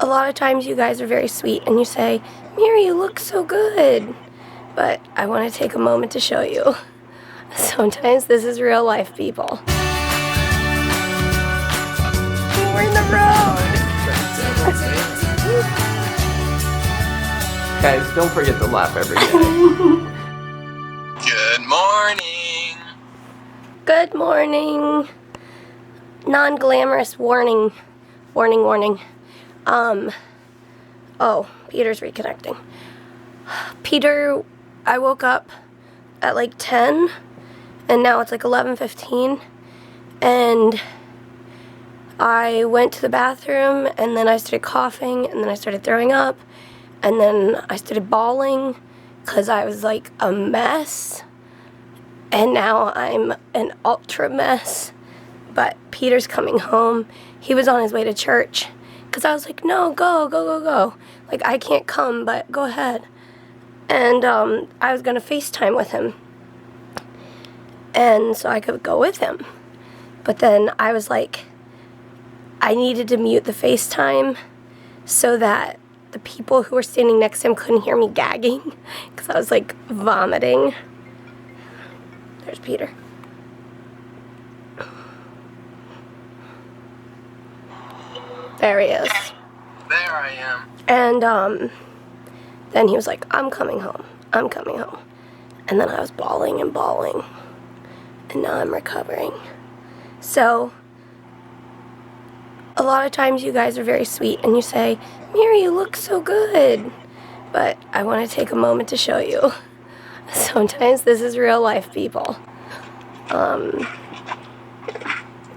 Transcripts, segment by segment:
A lot of times you guys are very sweet and you say, Mary, you look so good. But I want to take a moment to show you. Sometimes this is real life, people. We're in the road. Guys, don't forget to laugh every day. Good morning. Good morning. Non-glamorous warning. Warning. Oh, Peter's reconnecting. Peter, I woke up at like 10, and now it's like 11:15, and I went to the bathroom, and then I started coughing, and then I started throwing up, and then I started bawling because I was like a mess, and now I'm an ultra mess. But Peter's coming home. He was on his way to church because I was like, no, go. Like, I can't come, but go ahead. And I was going to FaceTime with him. And so I could go with him. But then I was like, I needed to mute the FaceTime so that the people who were standing next to him couldn't hear me gagging because I was like vomiting. There's Peter. There he is. There I am. And then he was like, I'm coming home. And then I was bawling. And now I'm recovering. So, a lot of times you guys are very sweet and you say, Mary, you look so good. But I want to take a moment to show you. Sometimes this is real life, people.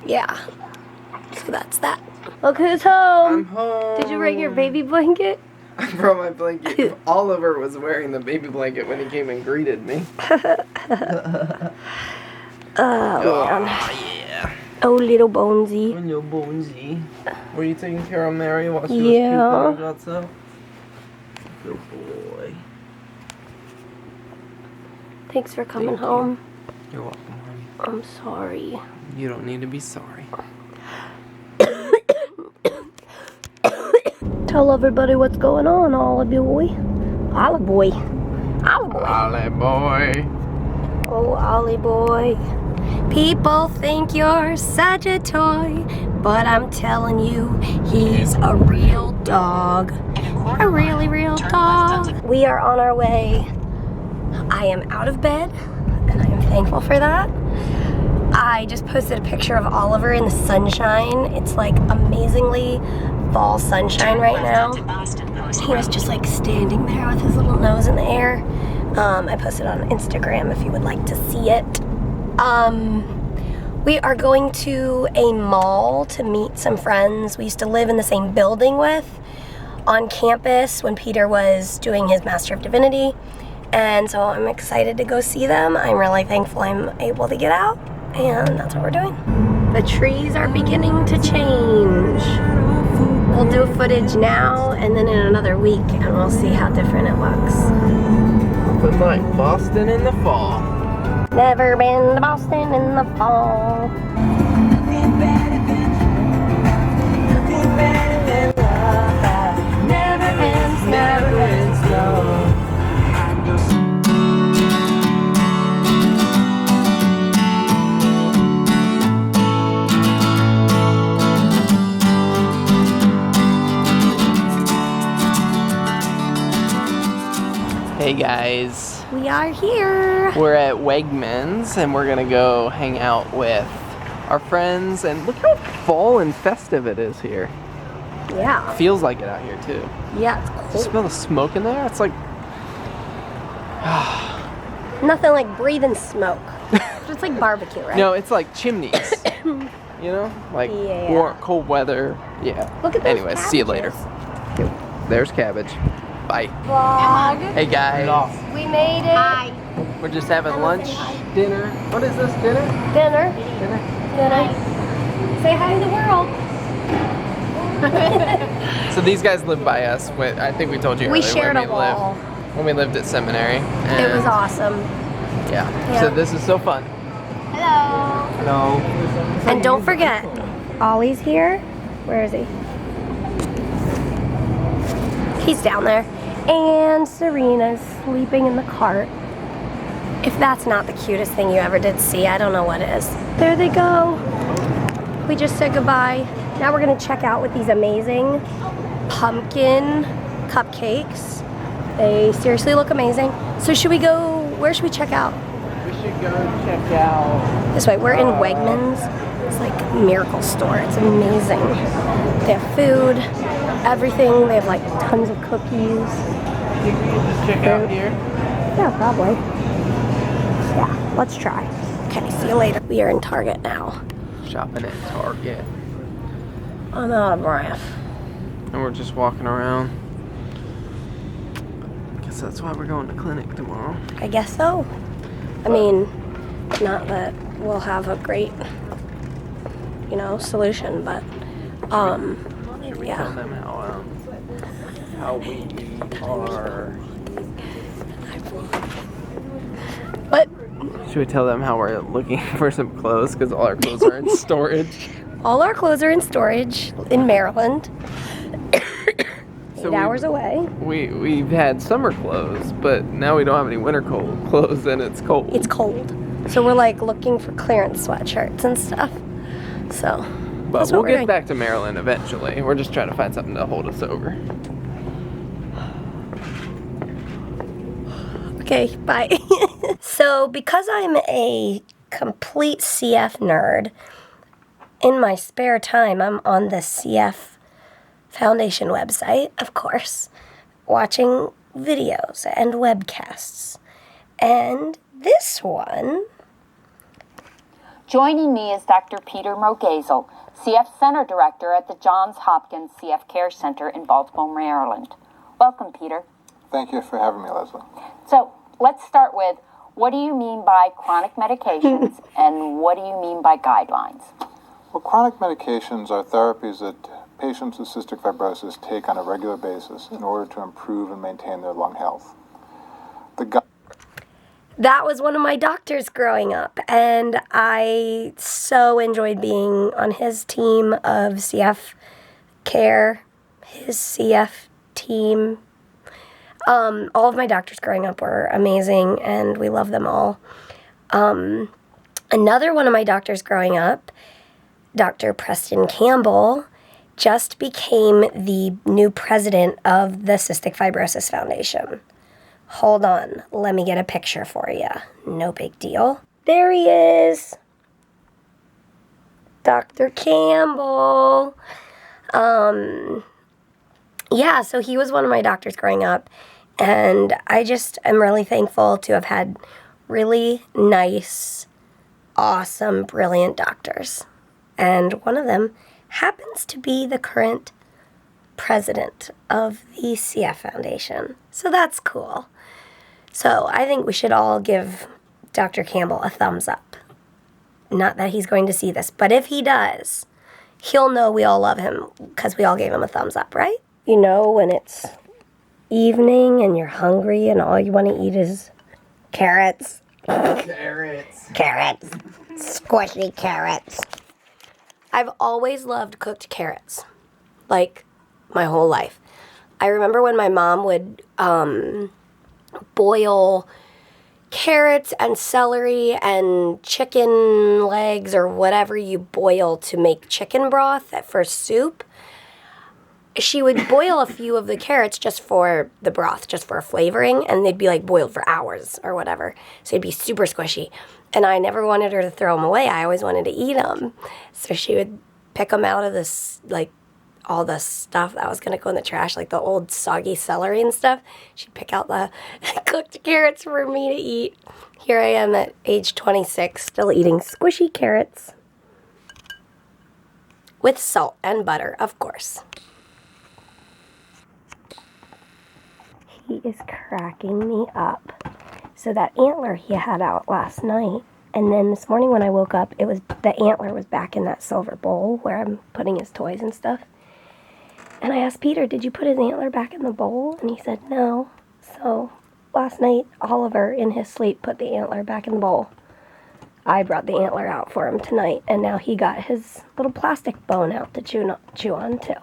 Yeah. So that's that. Look who's home. I'm home. Did you bring your baby blanket? I brought my blanket. Oliver was wearing the baby blanket when he came and greeted me. Oh, man. Yeah. Oh, little Bonesy. Little Bonesy. Were you taking care of Mary while she was Yeah. puking outside? Good boy. Thanks for coming Thank you. home. You're welcome, honey. I'm sorry. You don't need to be sorry. Tell everybody what's going on, Ollie boy. Ollie boy. Oh, Ollie boy. People think you're such a toy, but I'm telling you, he's a real dog. A really real dog. We are on our way. I am out of bed, and I am thankful for that. I just posted a picture of Oliver in the sunshine. It's like amazingly fall sunshine right now. He was just like standing there with his little nose in the air. I posted on Instagram if you would like to see it. We are going to a mall to meet some friends we used to live in the same building with on campus when Peter was doing his Master of Divinity. And so I'm excited to go see them. I'm really thankful I'm able to get out. And that's what we're doing. The trees are beginning to change. We'll do footage now and then in another week and we'll see how different it looks. Nothing like Boston in the fall. Never been to Boston in the fall. Nothing better than love that never ends, no. Hey guys. We are here. We're at Wegmans and we're gonna go hang out with our friends and look how fall and festive it is here. Yeah. Feels like it out here too. Yeah, it's You cold. smell the smoke in there? It's like Nothing like breathing smoke. It's like barbecue, right? no, it's like chimneys. You know? Like Yeah. warm, cold weather. Yeah. Look at those Anyways, see you later. cabbages. There's cabbage. Bye. Vlog. Hey guys. We made it. Hi. We're just having lunch, dinner. What is this, dinner? Dinner. Dinner. Say hi to the world. So these guys live by us. I think we told you We earlier shared when a wall. when we lived at seminary. It was awesome. Yeah. Yeah. So this is so fun. Hello. Hello. And don't forget, Ollie's here. Where is he? He's down there. And Serena's sleeping in the cart. If that's not the cutest thing you ever did see, I don't know what is. There they go. We just said goodbye. Now we're gonna check out with these amazing pumpkin cupcakes. They seriously look amazing. So should we go, where should we check out? We should go check out... This way, we're in Wegmans. It's like a miracle store, it's amazing. They have food, everything. They have like tons of cookies. Think we can just check out here? Yeah, probably. Yeah, let's try. Okay, see you later. We are in Target now. Shopping at Target. I'm out of breath. And we're just walking around. Guess that's why we're going to clinic tomorrow. I guess so. I mean, not that we'll have a great, you know, solution, but, Should we yeah. tell them how we are... What? Should we tell them how we're looking for some clothes? Because all our clothes are in storage. All our clothes are in storage in Maryland. So 8 hours away. We've had summer clothes, but now we don't have any winter clothes and it's cold. It's cold. So we're like looking for clearance sweatshirts and stuff. So, But that's we'll what we're get doing. back to Maryland eventually. We're just trying to find something to hold us over. Okay, bye. So, because I'm a complete CF nerd, in my spare time, I'm on the CF Foundation website, of course, watching videos and webcasts. And this one... Joining me is Dr. Peter Mogazel, CF Center Director at the Johns Hopkins CF Care Center in Baltimore, Maryland. Welcome, Peter. Thank you for having me, Leslie. So, let's start with, what do you mean by chronic medications and what do you mean by guidelines? Well, chronic medications are therapies that patients with cystic fibrosis take on a regular basis in order to improve and maintain their lung health. That was one of my doctors growing up, and I so enjoyed being on his team of CF Care, his CF team. All of my doctors growing up were amazing, and we love them all. Another one of my doctors growing up, Dr. Preston Campbell, just became the new president of the Cystic Fibrosis Foundation. Hold on, let me get a picture for you. No big deal. There he is. Dr. Campbell. Yeah, so he was one of my doctors growing up, and I just am really thankful to have had really nice, awesome, brilliant doctors. And one of them happens to be the current president of the CF Foundation. So that's cool. So I think we should all give Dr. Campbell a thumbs up. Not that he's going to see this, but if he does, he'll know we all love him because we all gave him a thumbs up, right? You know, when it's evening and you're hungry and all you want to eat is carrots. Carrots. Carrots. Squishy carrots. I've always loved cooked carrots. Like, my whole life. I remember when my mom would boil carrots and celery and chicken legs or whatever you boil to make chicken broth for soup. She would boil a few of the carrots just for the broth, just for a flavoring, and they'd be like boiled for hours or whatever. So they'd be super squishy. And I never wanted her to throw them away. I always wanted to eat them. So she would pick them out of this, like, all the stuff that was going to go in the trash, like the old soggy celery and stuff. She'd pick out the cooked carrots for me to eat. Here I am at age 26, still eating squishy carrots. With salt and butter, of course. He is cracking me up. So that antler he had out last night, and then this morning when I woke up, the antler was back in that silver bowl where I'm putting his toys and stuff. And I asked Peter, did you put his antler back in the bowl? And he said, no. So last night, Oliver, in his sleep, put the antler back in the bowl. I brought the antler out for him tonight, and now he got his little plastic bone out to chew on, too.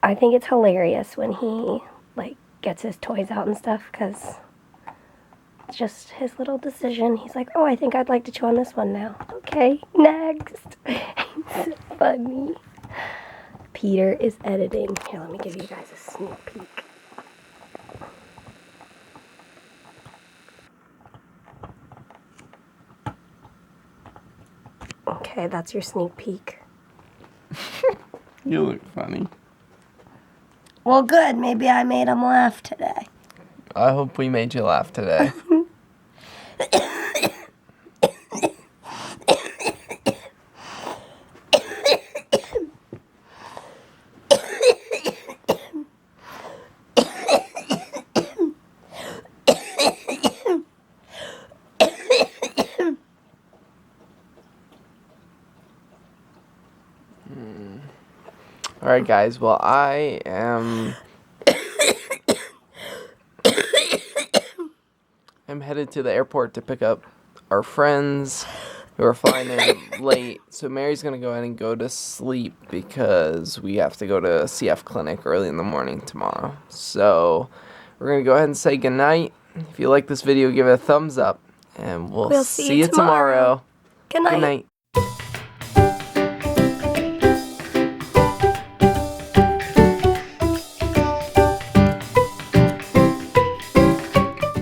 I think it's hilarious when he, like, gets his toys out and stuff, because it's just his little decision. He's like, oh, I think I'd like to chew on this one now. Okay, next. It's funny. Peter is editing. Here, let me give you guys a sneak peek. Okay, that's your sneak peek. You look funny. Well, good. Maybe I made him laugh today. I hope we made you laugh today. All right, guys. Well, I am. I'm headed to the airport to pick up our friends who are flying in late. So Mary's gonna go ahead and go to sleep because we have to go to a CF clinic early in the morning tomorrow. So we're gonna go ahead and say goodnight. If you like this video, give it a thumbs up, and we'll see you tomorrow. Good night. Good night.